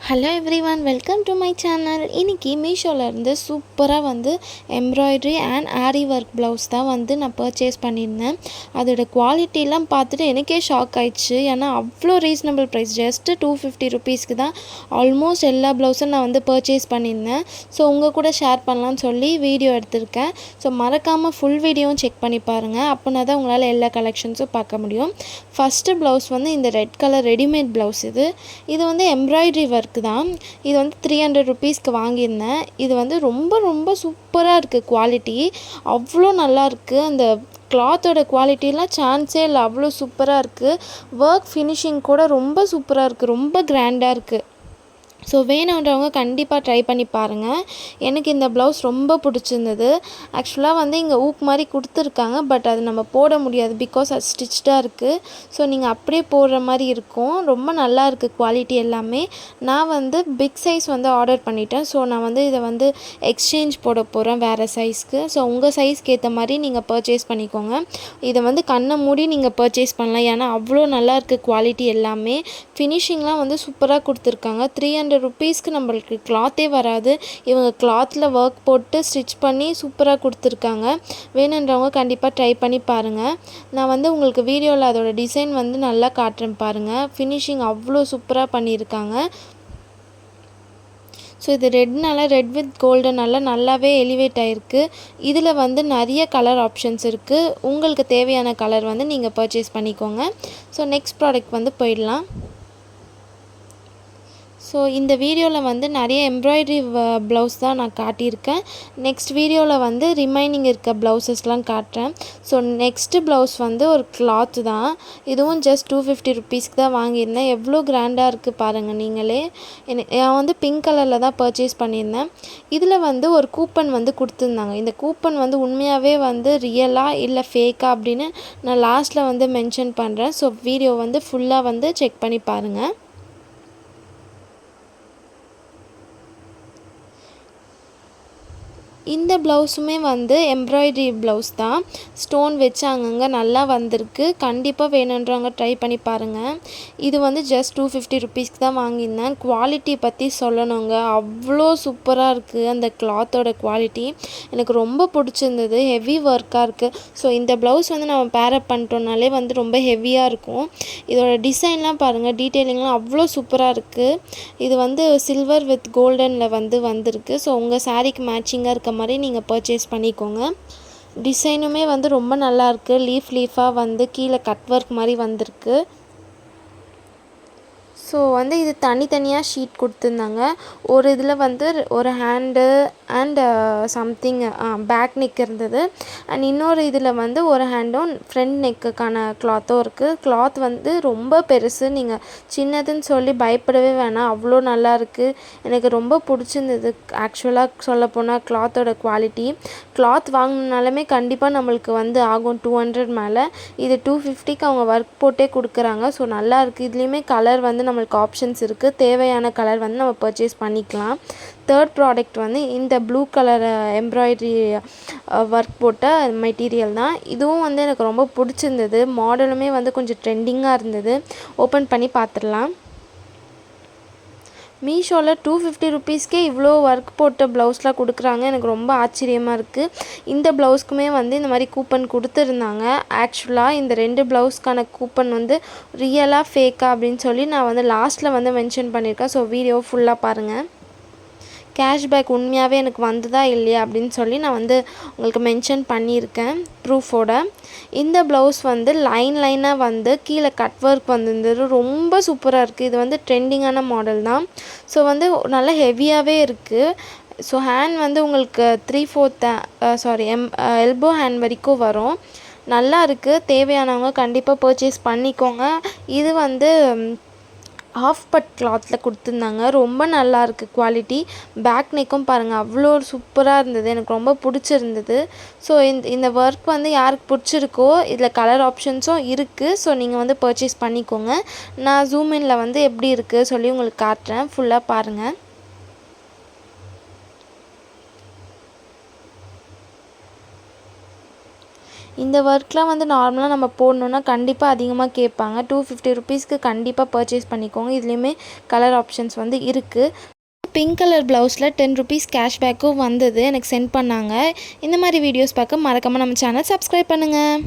Hello everyone, welcome to my channel. இன்றைக்கி மீஷோலேருந்து சூப்பராக வந்து embroidery and aari work blouse தான் வந்து நான் பர்ச்சேஸ் பண்ணியிருந்தேன். அதோட குவாலிட்டிலாம் பார்த்துட்டு எனக்கே ஷாக் ஆயிடுச்சு. ஏன்னா அவ்வளோ ரீசனபிள் ப்ரைஸ், ஜஸ்ட்டு 250 ருபீஸ்க்கு தான் ஆல்மோஸ்ட் எல்லா ப்ளவுஸும் நான் வந்து பர்ச்சேஸ் பண்ணியிருந்தேன். ஸோ உங்கள் கூட ஷேர் பண்ணலான்னு சொல்லி வீடியோ எடுத்திருக்கேன். ஸோ மறக்காமல் ஃபுல் வீடியோவும் செக் பண்ணி பாருங்கள். அப்படின்னா தான் உங்களால் எல்லா கலெக்ஷன்ஸும் பார்க்க முடியும். ஃபஸ்ட்டு ப்ளவுஸ் வந்து இந்த ரெட் கலர் ரெடிமேட் ப்ளவுஸ். இது வந்து எம்ப்ராய்ட்ரி ஒர்க் தான். இது வந்து 300 ருபீஸ்க்கு வாங்கியிருந்தேன். இது வந்து ரொம்ப ரொம்ப சூப்பராக இருக்குது. குவாலிட்டி அவ்வளோ நல்லாயிருக்கு. அந்த கிளாத்தோட குவாலிட்டிலாம் சான்ஸே இல்லை, அவ்வளோ சூப்பராக இருக்குது. ஒர்க் ஃபினிஷிங் கூட ரொம்ப சூப்பராக இருக்குது, ரொம்ப கிராண்டாக இருக்குது. ஸோ வேணுன்றவங்க கண்டிப்பாக ட்ரை பண்ணி பாருங்கள். எனக்கு இந்த ப்ளவுஸ் ரொம்ப பிடிச்சிருந்தது. ஆக்சுவலாக வந்து இங்கே ஊக் மாதிரி கொடுத்துருக்காங்க, பட் அது நம்ம போட முடியாது பிகாஸ் அது ஸ்டிச்டாக இருக்குது. ஸோ நீங்கள் அப்படியே போடுற மாதிரி இருக்கும். ரொம்ப நல்லா இருக்குது குவாலிட்டி எல்லாமே. நான் வந்து பிக் சைஸ் வந்து ஆர்டர் பண்ணிட்டேன். ஸோ நான் வந்து இதை வந்து எக்ஸ்சேஞ்ச் போட போகிறேன் வேறு சைஸ்க்கு. ஸோ உங்கள் சைஸ்க்கு ஏற்ற மாதிரி நீங்கள் பர்ச்சேஸ் பண்ணிக்கோங்க. இதை வந்து கண்ணை மூடி நீங்கள் பர்ச்சேஸ் பண்ணலாம். ஏன்னா அவ்வளோ நல்லா இருக்குது குவாலிட்டி எல்லாமே. ஃபினிஷிங்லாம் வந்து சூப்பராக கொடுத்துருக்காங்க. 300 ருபீஸ்க்கு நம்மளுக்கு கிளாத்தே வராது. இவங்க கிளாத்தில் ஒர்க் போட்டு ஸ்டிச் பண்ணி சூப்பராக கொடுத்துருக்காங்க. வேணுன்றவங்க கண்டிப்பாக ட்ரை பண்ணி பாருங்கள். நான் வந்து உங்களுக்கு வீடியோவில் அதோட டிசைன் வந்து நல்லா காட்டுறேன் பாருங்கள். ஃபினிஷிங் அவ்வளோ சூப்பராக பண்ணியிருக்காங்க. ஸோ இது ரெட் வித் கோல்டனால நல்லாவே எலிவேட் ஆகிருக்கு. இதில் வந்து நிறைய கலர் ஆப்ஷன்ஸ் இருக்குது. உங்களுக்கு தேவையான கலர் வந்து நீங்கள் பர்ச்சேஸ் பண்ணிக்கோங்க. ஸோ நெக்ஸ்ட் ப்ராடக்ட் வந்து போயிடலாம். ஸோ இந்த வீடியோவில் வந்து நிறைய எம்ப்ராய்ட்ரி ப்ளவுஸ் தான் நான் காட்டியிருக்கேன். நெக்ஸ்ட் வீடியோவில் வந்து ரிமைனிங் இருக்க ப்ளவுசஸ்லாம் காட்டுறேன். ஸோ நெக்ஸ்ட்டு ப்ளவுஸ் வந்து ஒரு கிளாத்து தான். இதுவும் ஜஸ்ட் 250 ருபீஸ்க்கு தான் வாங்கியிருந்தேன். எவ்வளோ கிராண்டாக இருக்குது பாருங்கள் நீங்களே. நான் வந்து பிங்க் கலரில் தான் பர்ச்சேஸ் பண்ணியிருந்தேன். இதில் வந்து ஒரு கூப்பன் வந்து கொடுத்துருந்தாங்க. இந்த கூப்பன் வந்து உண்மையாகவே வந்து ரியலாக இல்லை ஃபேக்காக அப்படின்னு நான் லாஸ்ட்டில் வந்து மென்ஷன் பண்ணுறேன். ஸோ வீடியோ வந்து ஃபுல்லாக வந்து செக் பண்ணி பாருங்கள். இந்த ப்ளவுஸுமே வந்து எம்ப்ராய்ட்ரி ப்ளவுஸ் தான். ஸ்டோன் வச்சு அங்கங்கே நல்லா வந்திருக்கு. கண்டிப்பாக வேணுன்றவங்க ட்ரை பண்ணி பாருங்கள். இது வந்து ஜஸ்ட் 250 ருபீஸ்க்கு தான் வாங்கியிருந்தேன். குவாலிட்டி பற்றி சொல்லணுங்க, அவ்வளோ சூப்பராக இருக்குது. அந்த கிளாத்தோட குவாலிட்டி எனக்கு ரொம்ப பிடிச்சிருந்தது. ஹெவி ஒர்க்காக இருக்குது. ஸோ இந்த ப்ளவுஸ் வந்து நம்ம பேரப் பண்ணிட்டோம்னாலே வந்து ரொம்ப ஹெவியாக இருக்கும். இதோட டிசைன்லாம் பாருங்கள், டீட்டெயிலிங்லாம் அவ்வளோ சூப்பராக இருக்குது. இது வந்து சில்வர் வித் கோல்டனில் வந்திருக்கு. ஸோ உங்கள் சாரீக்கு மேட்சிங்காக இருக்க மாதிரி நீங்கள் பர்ச்சேஸ் பண்ணிக்கோங்க. டிசைனுமே வந்து ரொம்ப நல்லாயிருக்கு. லீஃபாக வந்து கீழே கட் ஒர்க் மாதிரி வந்திருக்கு. ஸோ வந்து இது தனித்தனியாக ஷீட் கொடுத்துருந்தாங்க. ஒரு இதில் வந்து ஒரு hand and something back neck இருந்தது. அண்ட் இன்னொரு இதில் வந்து ஒரு ஹேண்டும் ஃப்ரண்ட் நெக்குக்கான கிளாத்தும் இருக்குது. கிளாத் வந்து ரொம்ப பெருசு. நீங்கள் சின்னதுன்னு சொல்லி பயப்படவே வேணாம், அவ்வளோ நல்லா இருக்குது. எனக்கு ரொம்ப பிடிச்சிருந்தது. ஆக்சுவலாக சொல்லப்போனால் கிளாத்தோட குவாலிட்டி, கிளாத் வாங்கினாலுமே கண்டிப்பாக நம்மளுக்கு வந்து ஆகும் 200 மேலே. இது 250க்கு அவங்க ஒர்க் போட்டே கொடுக்குறாங்க. ஸோ நல்லா இருக்குது. இதுலேயுமே கலர் வந்து நம்மளுக்கு ஆப்ஷன்ஸ் இருக்குது. தேவையான கலர் வந்து நம்ம பர்ச்சேஸ் பண்ணிக்கலாம். தேர்ட் ப்ராடக்ட் வந்து இந்த ப்ளூ கலர் எம்ப்ராய்ட்ரி ஒர்க் போட்ட மெட்டீரியல் தான். இதுவும் வந்து எனக்கு ரொம்ப பிடிச்சிருந்தது. மாடலுமே வந்து கொஞ்சம் ட்ரெண்டிங்காக இருந்தது. ஓப்பன் பண்ணி பார்த்துடலாம். மீஷோவில் 250 ருபீஸ்க்கே இவ்வளோ ஒர்க் போட்ட ப்ளவுஸ்லாம் கொடுக்குறாங்க. எனக்கு ரொம்ப ஆச்சரியமாக இருக்குது. இந்த ப்ளவுஸ்க்குமே வந்து இந்த மாதிரி கூப்பன் கொடுத்துருந்தாங்க. ஆக்சுவலாக இந்த 2 ப்ளவுஸ்க்கான கூப்பன் வந்து ரியலாக ஃபேக்காக அப்படின்னு சொல்லி நான் வந்து லாஸ்ட்டில் வந்து மென்ஷன் பண்ணியிருக்கேன். ஸோ வீடியோ ஃபுல்லாக பாருங்கள். கேஷ்பேக் உண்மையாகவே எனக்கு வந்ததா இல்லையா அப்படின்னு சொல்லி நான் வந்து உங்களுக்கு மென்ஷன் பண்ணியிருக்கேன் ப்ரூஃபோட. இந்த ப்ளவுஸ் வந்து லைனாக வந்து கீழே கட் ஒர்க் வந்திருந்தது. ரொம்ப சூப்பராக இருக்குது. இது வந்து ட்ரெண்டிங்கான மாடல் தான். ஸோ வந்து நல்லா ஹெவியாகவே இருக்குது. ஸோ ஹேண்ட் வந்து உங்களுக்கு 3/4 எல்போ ஹேண்ட் வரைக்கும் வரும். நல்லா இருக்குது. தேவையானவங்க கண்டிப்பாக பர்ச்சேஸ் பண்ணிக்கோங்க. இது வந்து ஹாஃப் பட் கிளாத்தில் கொடுத்துருந்தாங்க. ரொம்ப நல்லா இருக்குது குவாலிட்டி. பேக் நெக்கும் பாருங்கள், அவ்வளோ சூப்பராக இருந்தது. எனக்கு ரொம்ப பிடிச்சிருந்தது. ஸோ இந்த ஒர்க் வந்து யாருக்கு பிடிச்சிருக்கோ, இதில் கலர் ஆப்ஷன்ஸும் இருக்குது. ஸோ நீங்கள் வந்து பர்ச்சேஸ் பண்ணிக்கோங்க. நான் ஜூமினில் வந்து எப்படி இருக்குது சொல்லி உங்களுக்கு காட்டுறேன். ஃபுல்லாக பாருங்கள். இந்த ஒர்க்லாம் வந்து நார்மலாக நம்ம போடணுன்னா கண்டிப்பாக அதிகமாக கேட்பாங்க. 250 ருபீஸ்க்கு கண்டிப்பாக பர்ச்சேஸ் பண்ணிக்கோங்க. இதுலேயுமே கலர் ஆப்ஷன்ஸ் வந்து இருக்குது. பிங்க் கலர் ப்ளவுஸில் 10 ருபீஸ் கேஷ்பேக்கும் வந்தது, எனக்கு சென்ட் பண்ணாங்க. இந்த மாதிரி வீடியோஸ் பார்க்க மறக்காமல் நம்ம சேனல் சப்ஸ்கிரைப் பண்ணுங்கள்.